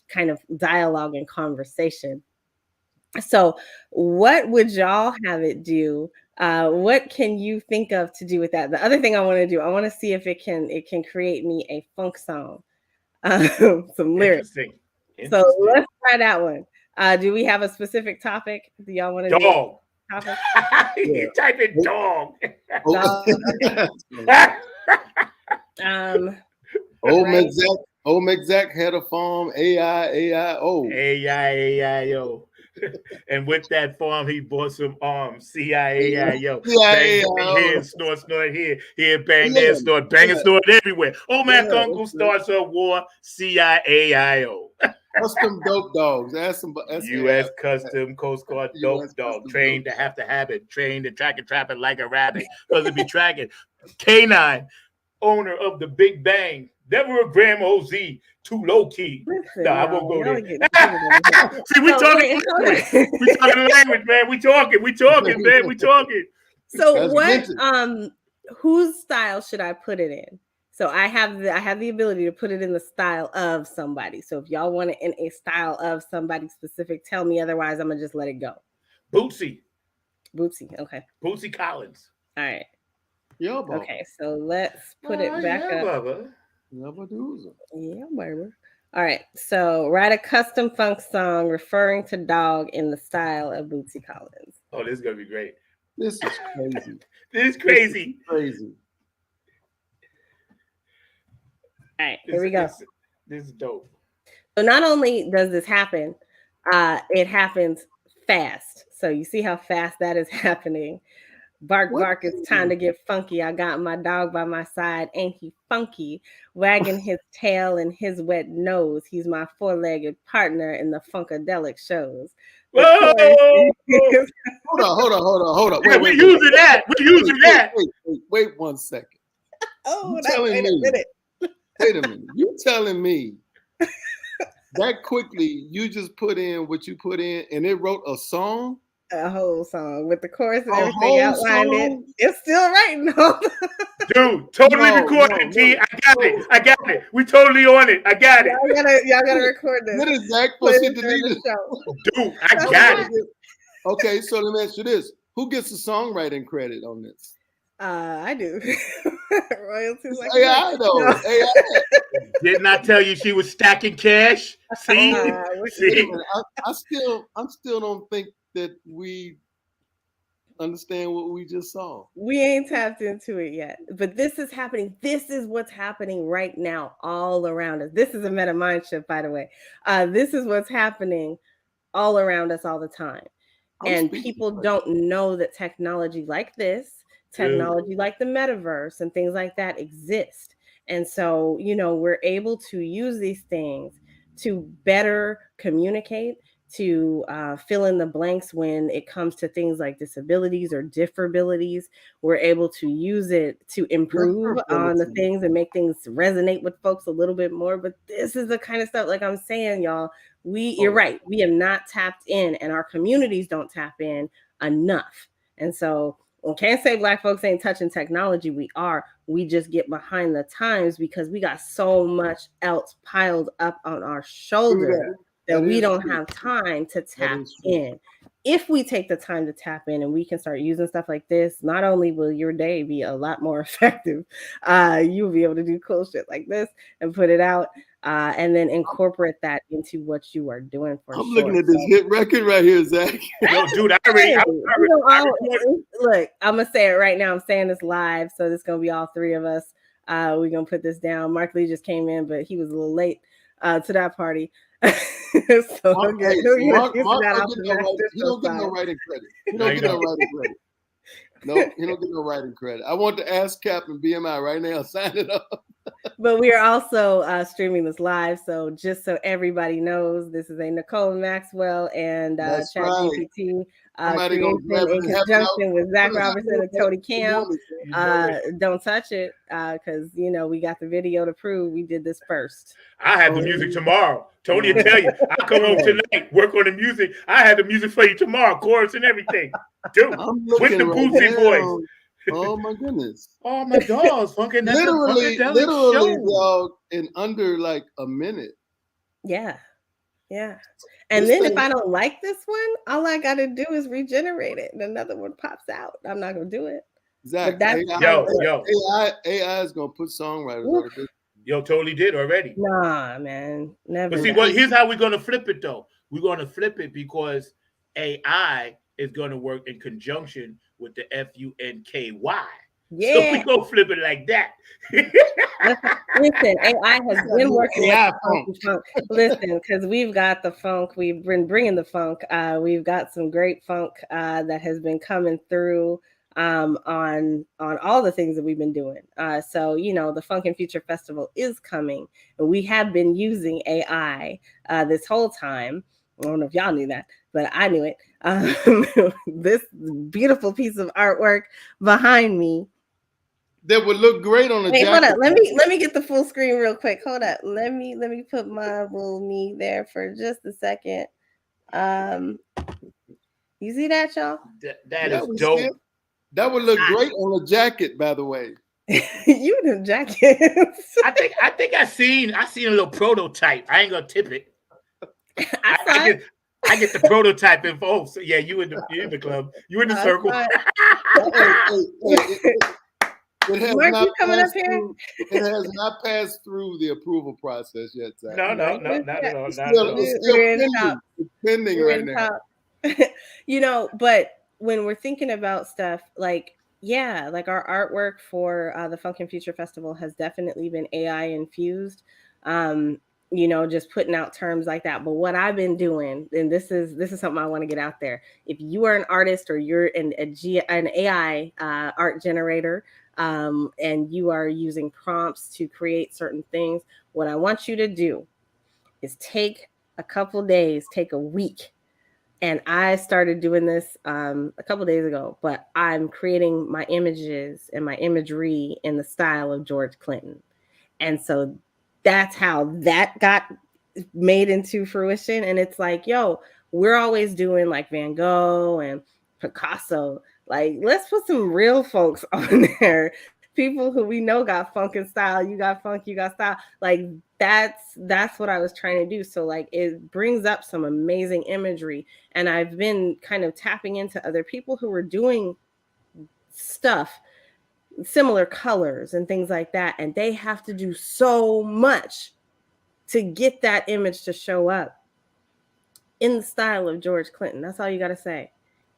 kind of dialogue and conversation. So what would y'all have it do? What can you think of to do with that? The other thing I want to do, I want to see if it can create me a funk song, some lyrics. Interesting. So let's try that one. Do we have a specific topic? Do y'all want to do topic? You type in dog. Old McZack had a farm. AIO. And with that farm, he bought some arms. CIAIO. Bang here, snort here. Here, bang there, snort. Bang and snort everywhere. Old Mac Uncle starts a war. CIAIO. Custom dope dogs. That's U.S. Custom Coast Guard dope dog. Trained to have to habit. Trained to track and trap it like a rabbit. Because it be tracking. Canine, owner of the Big Bang. Never a Gram OZ. Too low key. No, I won't go there. See, we talking language, man. We talking, man. We talking. So what whose style should I put it in? So I have the ability to put it in the style of somebody. So if y'all want it in a style of somebody specific, tell me. Otherwise, I'm gonna just let it go. Bootsy, okay. Bootsy Collins. All right. Yeah, okay, so let's put it back up. Yeah, baby. All right, so write a custom funk song referring to dog in the style of Bootsy Collins. Oh, this is gonna be great. This is crazy. This is crazy. All right, here we go. This is dope. So not only does this happen, it happens fast. So you see how fast that is happening. Bark, bark, it's time to get funky. I got my dog by my side. Ain't he funky? Wagging his tail and his wet nose. He's my four-legged partner in the funkadelic shows. Whoa! Hold on. Yeah, we're using that. Wait 1 second. Wait a minute. You telling me that quickly you just put in what you put in and it wrote a song? A whole song with the chorus and everything outlined it. It's still writing though. Dude, totally recorded, T. I got it. We totally on it. I got it. Y'all gotta record this. What is that? Dude, I got it. Okay, so let me ask you this. Who gets the songwriting credit on this? I do. Royalties like AI though. No. AI. Didn't I tell you she was stacking cash? See? I still don't think that we understand what we just saw. We ain't tapped into it yet, but this is happening. This is what's happening right now all around us. This is a meta mind shift, by the way. This is what's happening all around us all the time. And people don't know that technology like this, technology like the metaverse and things like that exist. And so, we're able to use these things to better communicate, to fill in the blanks when it comes to things like disabilities or differabilities. We're able to use it to improve on the things and make things resonate with folks a little bit more. But this is the kind of stuff, like I'm saying, y'all, you're right. We have not tapped in, and our communities don't tap in enough. And so we can't say Black folks ain't touching technology. We are. We just get behind the times because we got so much else piled up on our shoulders that we don't have time to tap in. If we take the time to tap in and we can start using stuff like this, not only will your day be a lot more effective, you'll be able to do cool shit like this and put it out, and then incorporate that into what you are doing for I'm looking at this hit record right here, Zach. No, dude, look, I'm going to say it right now. I'm saying this live, so this is going to be all three of us. We're going to put this down. Mark Lee just came in, but he was a little late to that party. So Mark, he don't get no writing credit. He don't get no writing credit. No, he don't get no writing credit. I want to ask Captain BMI right now, sign it up. But we are also streaming this live, so just so everybody knows, this is a NiKole Maxwell and ChatGPT creation in conjunction with Zach Robertson and Tony Cam. Don't touch it, because we got the video to prove we did this first. I have the music tomorrow. Tony will tell you. I come home tonight, work on the music. I have the music for you tomorrow, chorus and everything. Dude, with the Bootsy voice. Oh my goodness! Oh my dogs! Literally, y'all, in under like a minute. Yeah. And then if I don't like this one, all I got to do is regenerate it, and another one pops out. I'm not gonna do it. Zach, AI is gonna put songwriters on it. Yo, totally did already. Nah, man, never. But see, here's how we're gonna flip it though. We're gonna flip it because AI is gonna work in conjunction with the FUNKY. Yeah. So we gonna flip it like that. Listen, AI has been working with funk. Listen, because we've got the funk. We've been bringing the funk. We've got some great funk that has been coming through on all the things that we've been doing. So, the Funk and Future Festival is coming. And we have been using AI this whole time. I don't know if y'all knew that, but I knew it. This beautiful piece of artwork behind me that would look great on the jacket. Hold up. Let me get the full screen real quick. Hold up. Let me put my little me there for just a second. You see that, y'all? That is dope. That would look great on a jacket, by the way. You them jackets. I think I seen a little prototype. I ain't gonna tip it. I get the prototype info. So yeah, you in the club. You in the circle. It has not passed through the approval process yet, Zach. No, not at all. It's pending right now. But when we're thinking about stuff like our artwork for the Funk and Future Festival has definitely been AI infused. Just putting out terms like that. But what I've been doing, and this is something I want to get out there. If you are an artist or you're an AI art generator, and you are using prompts to create certain things, what I want you to do is take a couple days, take a week. And I started doing this a couple days ago, but I'm creating my images and my imagery in the style of George Clinton. And so that's how that got made into fruition. And it's like, we're always doing like Van Gogh and Picasso. Like, let's put some real folks on there. People who we know got funk and style. You got funk, you got style. Like, that's what I was trying to do. So like, it brings up some amazing imagery. And I've been kind of tapping into other people who were doing stuff, similar colors and things like that. And they have to do so much to get that image to show up in the style of George Clinton. That's all you got to say.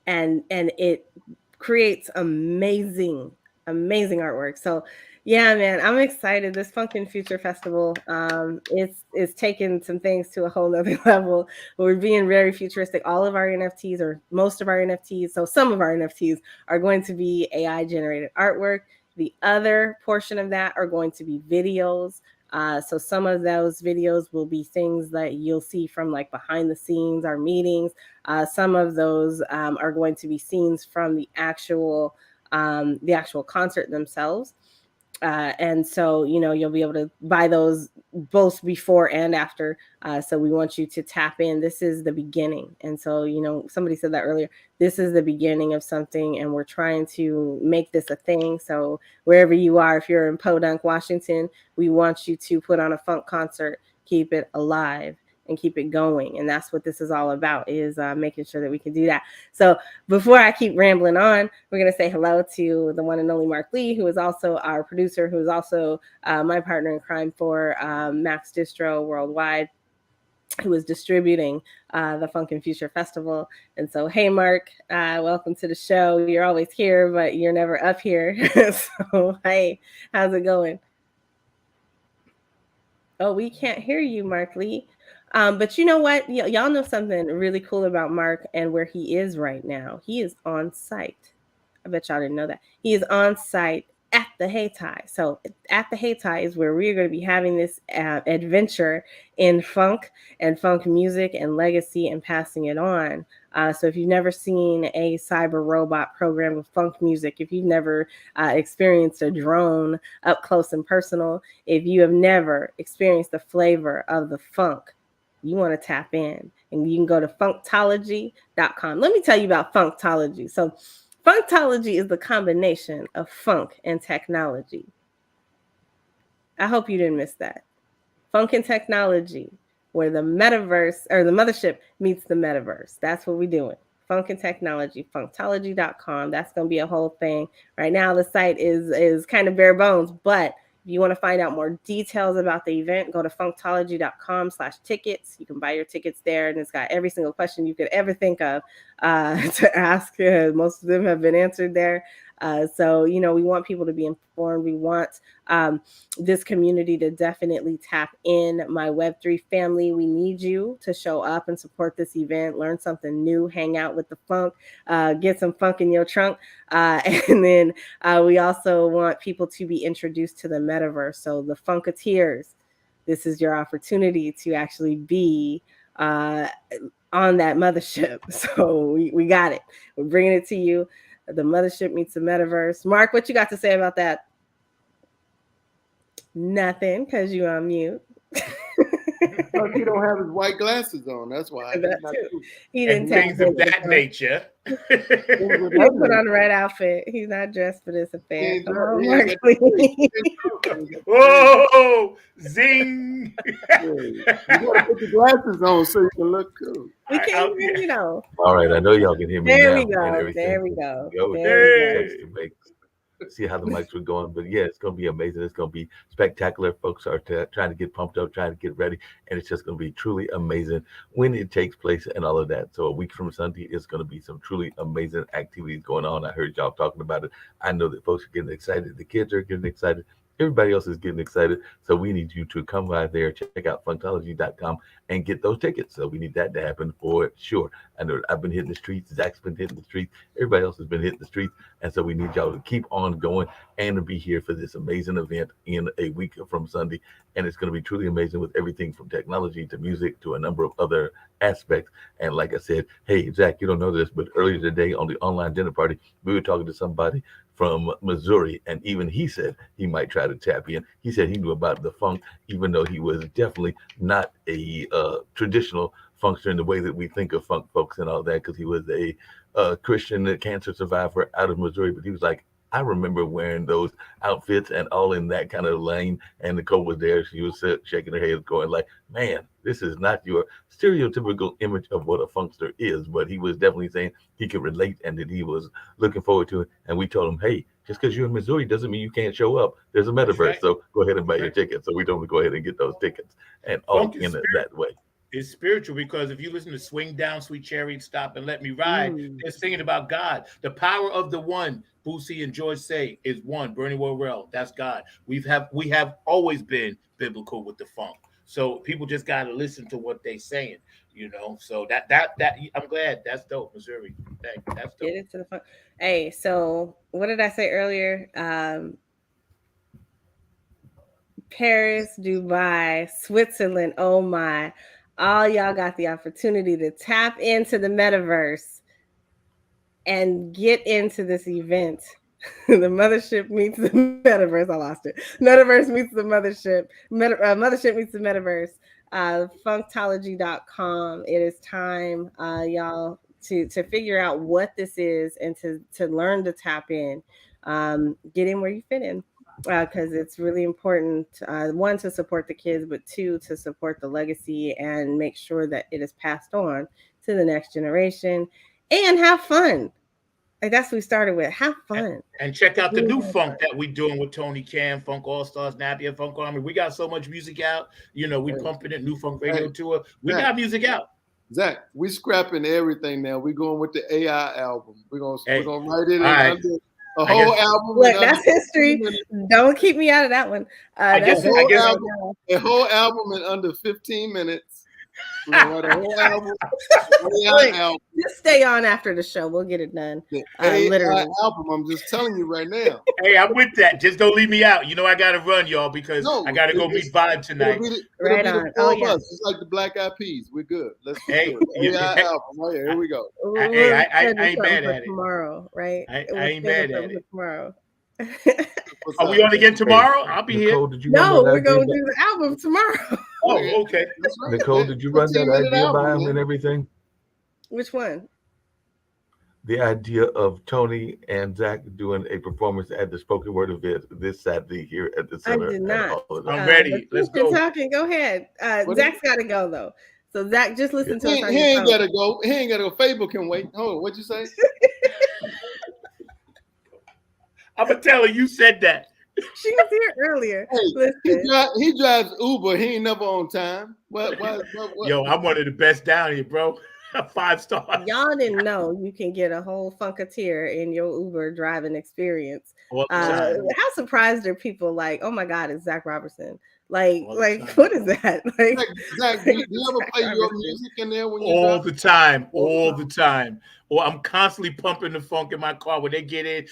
And it creates amazing artwork. So yeah, man, I'm excited. This Funk and Future Festival, it's taken some things to a whole nother level. We're being very futuristic. All of our NFTs, or most of our NFTs, so some of our NFTs are going to be AI generated artwork. The other portion of that are going to be videos. So some of those videos will be things that you'll see from like behind the scenes, our meetings. Some of those are going to be scenes from the actual concert themselves. And so, you'll be able to buy those both before and after. So we want you to tap in. This is the beginning. And so, somebody said that earlier. This is the beginning of something, and we're trying to make this a thing. So wherever you are, if you're in Podunk, Washington, we want you to put on a funk concert, keep it alive and keep it going. And that's what this is all about, is making sure that we can do that. So before I keep rambling on, we're going to say hello to the one and only Mark Lee, who is also our producer, who is also my partner in crime for Max Distro Worldwide, who is distributing the Funk and Future Festival. And so, hey, Mark, welcome to the show. You're always here, but you're never up here. So, hey, how's it going? Oh, we can't hear you, Mark Lee. But you know what? Y'all know something really cool about Mark and where he is right now. He is on site. I bet y'all didn't know that. He is on site at the Hayti. So at the Hayti is where we're going to be having this adventure in funk and funk music and legacy and passing it on. So if you've never seen a cyber robot program with funk music, if you've never experienced a drone up close and personal, if you have never experienced the flavor of the funk, you want to tap in, and you can go to funktology.com. Let me tell you about funktology. So funktology is the combination of funk and technology. I hope you didn't miss that. Funk and technology, where the metaverse or the mothership meets the metaverse. That's what we're doing. Funk and technology, funktology.com. That's going to be a whole thing. Right now, the site is kind of bare bones, but if you want to find out more details about the event, go to funktology.com/tickets. You can buy your tickets there, and it's got every single question you could ever think of to ask. Most of them have been answered there. So, we want people to be informed. We want this community to definitely tap in. My Web3 family, we need you to show up and support this event, learn something new, hang out with the funk, get some funk in your trunk. And then we also want people to be introduced to the metaverse. So the Funketeers, this is your opportunity to actually be on that mothership. So we got it. We're bringing it to you. The mothership meets the metaverse. Mark, what you got to say about that? Nothing, because you on mute. Because he don't have his white glasses on. That's why. He didn't things of that nature. He put on the right outfit. He's not dressed for this affair. Come on, Mark. Whoa! Zing! You gotta put the glasses on so you can look cool. We can't hear you though. All right, I know y'all can hear me there now. There we go. See how the mics were going, but yeah, it's gonna be amazing. It's gonna be spectacular. Folks are trying to get pumped up, trying to get ready, and it's just gonna be truly amazing when it takes place and all of that. So a week from Sunday is gonna be some truly amazing activities going on. I heard y'all talking about it. I know that folks are getting excited. The kids are getting excited. Everybody else is getting excited. So we need you to come by there, check out funktology.com and get those tickets. So we need that to happen for sure. I know I've been hitting the streets. Zach's been hitting the streets. Everybody else has been hitting the streets. And so we need y'all to keep on going and to be here for this amazing event in a week from Sunday. And it's going to be truly amazing with everything from technology to music to a number of other aspects. And like I said, hey, Zach, you don't know this, but earlier today on the online dinner party, we were talking to somebody from Missouri, and even he said he might try to tap in. He said he knew about the funk, even though he was definitely not a traditional funkster in the way that we think of funk folks and all that, because he was a Christian cancer survivor out of Missouri. But he was like, I remember wearing those outfits and all in that kind of lane. And NiKole was there. She was shaking her head going like, man, this is not your stereotypical image of what a funkster is. But he was definitely saying he could relate and that he was looking forward to it. And we told him, hey, just because you're in Missouri doesn't mean you can't show up. There's a metaverse. Right. So go ahead and buy your tickets. So we told him to go ahead and get those tickets and all in it that way. It's spiritual, because if you listen to Swing Down, Sweet Chariot, Stop and Let Me Ride, they're singing about God. The power of the one, Boosie and George say, is one. Bernie Worrell, that's God. We have always been biblical with the funk. So people just got to listen to what they're saying, So that I'm glad. That's dope, Missouri. That's dope. Get into the funk. Hey, so what did I say earlier? Paris, Dubai, Switzerland. Oh my. All y'all got the opportunity to tap into the metaverse and get into this event. The mothership meets the metaverse. I lost it. Metaverse meets the mothership. Mothership meets the metaverse. Funkdology.com. It is time, y'all, to figure out what this is and to learn to tap in. Get in where you fit in. Because it's really important, one, to support the kids, but two, to support the legacy and make sure that it is passed on to the next generation and have fun. Like that's what we started with. Have fun. And check out the new funk that we're doing with Tony Cam, Funk All Stars, Nappy, Funk Army. We got so much music out. You know, we pumping it, New Funk Radio Tour. We got music out. Zach, we scrapping everything now. We're going with the AI album. We're gonna write it in under a whole album. Look, that's history. Don't keep me out of that one. A whole album in under 15 minutes. We're gonna write a whole album. Just stay on after the show. We'll get it done. Literally album. I'm just telling you right now. Hey, I'm with that. Just don't leave me out. You know I gotta run, y'all, because I gotta go meet Vibe tonight. Right on. Oh yeah, it's like the Black Eyed Peas. We're good. Let's do it. AI album. Oh yeah, here we go. Hey, I ain't mad at it. Tomorrow, right? I ain't mad at it. Tomorrow. Are we on again tomorrow? I'll be here. No, we're going to do the album tomorrow. Oh, okay. Right. NiKole, did you run that idea by him and everything? Which one? The idea of Tony and Zach doing a performance at the spoken word event this Saturday here at the center. I did not. I'm ready. Let's go. Talking. Go ahead. Zach's got to go though. So Zach, just listen to us. He ain't got to go. He ain't got to go. Fable can wait. Oh, what'd you say? I'm gonna tell her you said that. She was here earlier. Hey, he drives Uber. He ain't never on time. What? Yo, I'm one of the best down here, bro. 5 stars. Y'all didn't know you can get a whole Funketeer in your Uber driving experience. How surprised are people? Like, oh my God, it's Zach Robertson. Like, what is that? Like, Zach, do you ever play your music in there when you all the time? Or I'm constantly pumping the funk in my car when they get in.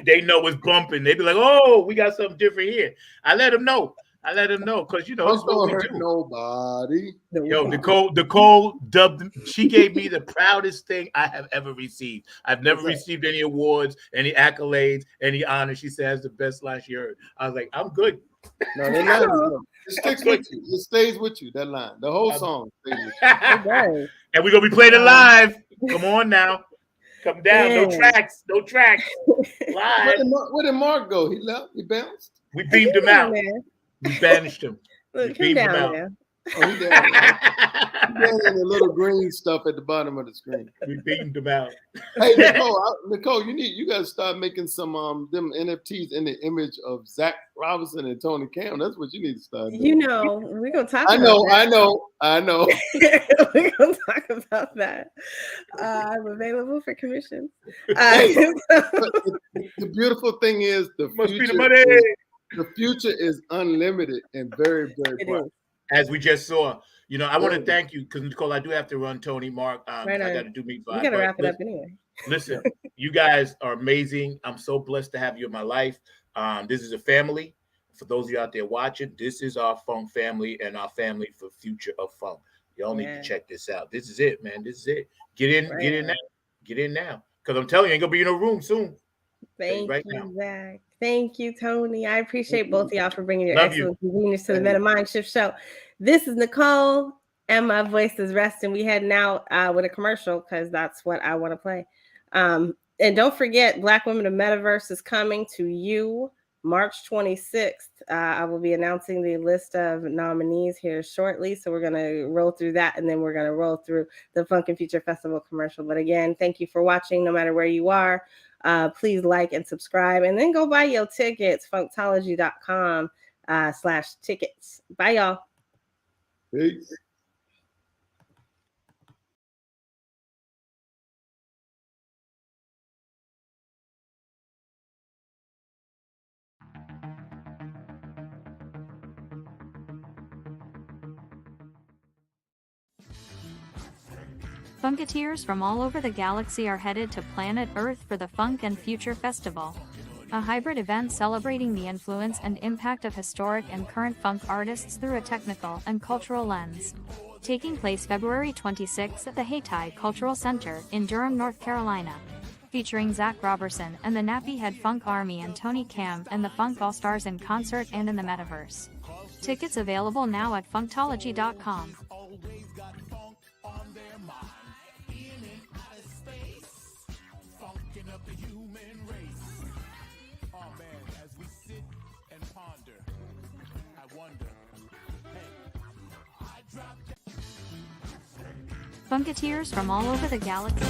They know it's bumping. They be like, "Oh, we got something different here." I let them know because it's what we do. Nobody. Yo, NiKole dubbed. She gave me the proudest thing I have ever received. I've never received any awards, any accolades, any honor. She says the best line she heard. I was like, I'm good. No, that line it sticks with you. It stays with you. That line, the whole song stays with you. And we're gonna be playing it live. Come on now, come down. No tracks. Live. Where did Mark go? He left. He bounced. We beamed him out. We banished him. Look, we beamed him out. There. Oh, he down the little green stuff at the bottom of the screen. We beamed him out. Hey, NiKole, you got to start making some them NFTs in the image of Zach Robinson and Tony Cam. That's what you need to start doing. You know, we're gonna talk. I know. We're gonna talk about that. I'm available for commissions. The beautiful thing is the future is unlimited and very, very bright. As we just saw, I want to thank you because NiKole, I do have to run. Tony, Mark, I got to do Meet Vibe. We got to wrap it up anyway. Listen, you guys are amazing. I'm so blessed to have you in my life. This is a family. For those of you out there watching, this is our funk family and our family for future of funk. Y'all need to check this out. This is it, man. This is it. Get in now. Because I'm telling you, ain't gonna be in a room soon. Thank you, Zach. Thank you, Tony. I appreciate both of y'all for bringing your excellent convenience to the Meta Mind Shift Show. This is NiKole, and my voice is resting. We heading out with a commercial because that's what I want to play. And don't forget, Black Women of Metaverse is coming to you March 26th. I will be announcing the list of nominees here shortly. So we're going to roll through that, and then we're going to roll through the Funk and Future Festival commercial. But again, thank you for watching, no matter where you are. Please like and subscribe, and then go buy your tickets, funkdology.com/tickets. Bye, y'all. Peace. Funketeers from all over the galaxy are headed to planet Earth for the Funk and Future Festival, a hybrid event celebrating the influence and impact of historic and current funk artists through a technical and cultural lens. Taking place February 26 at the Hayti Cultural Center in Durham, North Carolina. Featuring Zach Robertson and the Nappy Head Funk Army and Tony Cam and the Funk All-Stars in concert and in the Metaverse. Tickets available now at funkdology.com. Funketeers from all over the galaxy.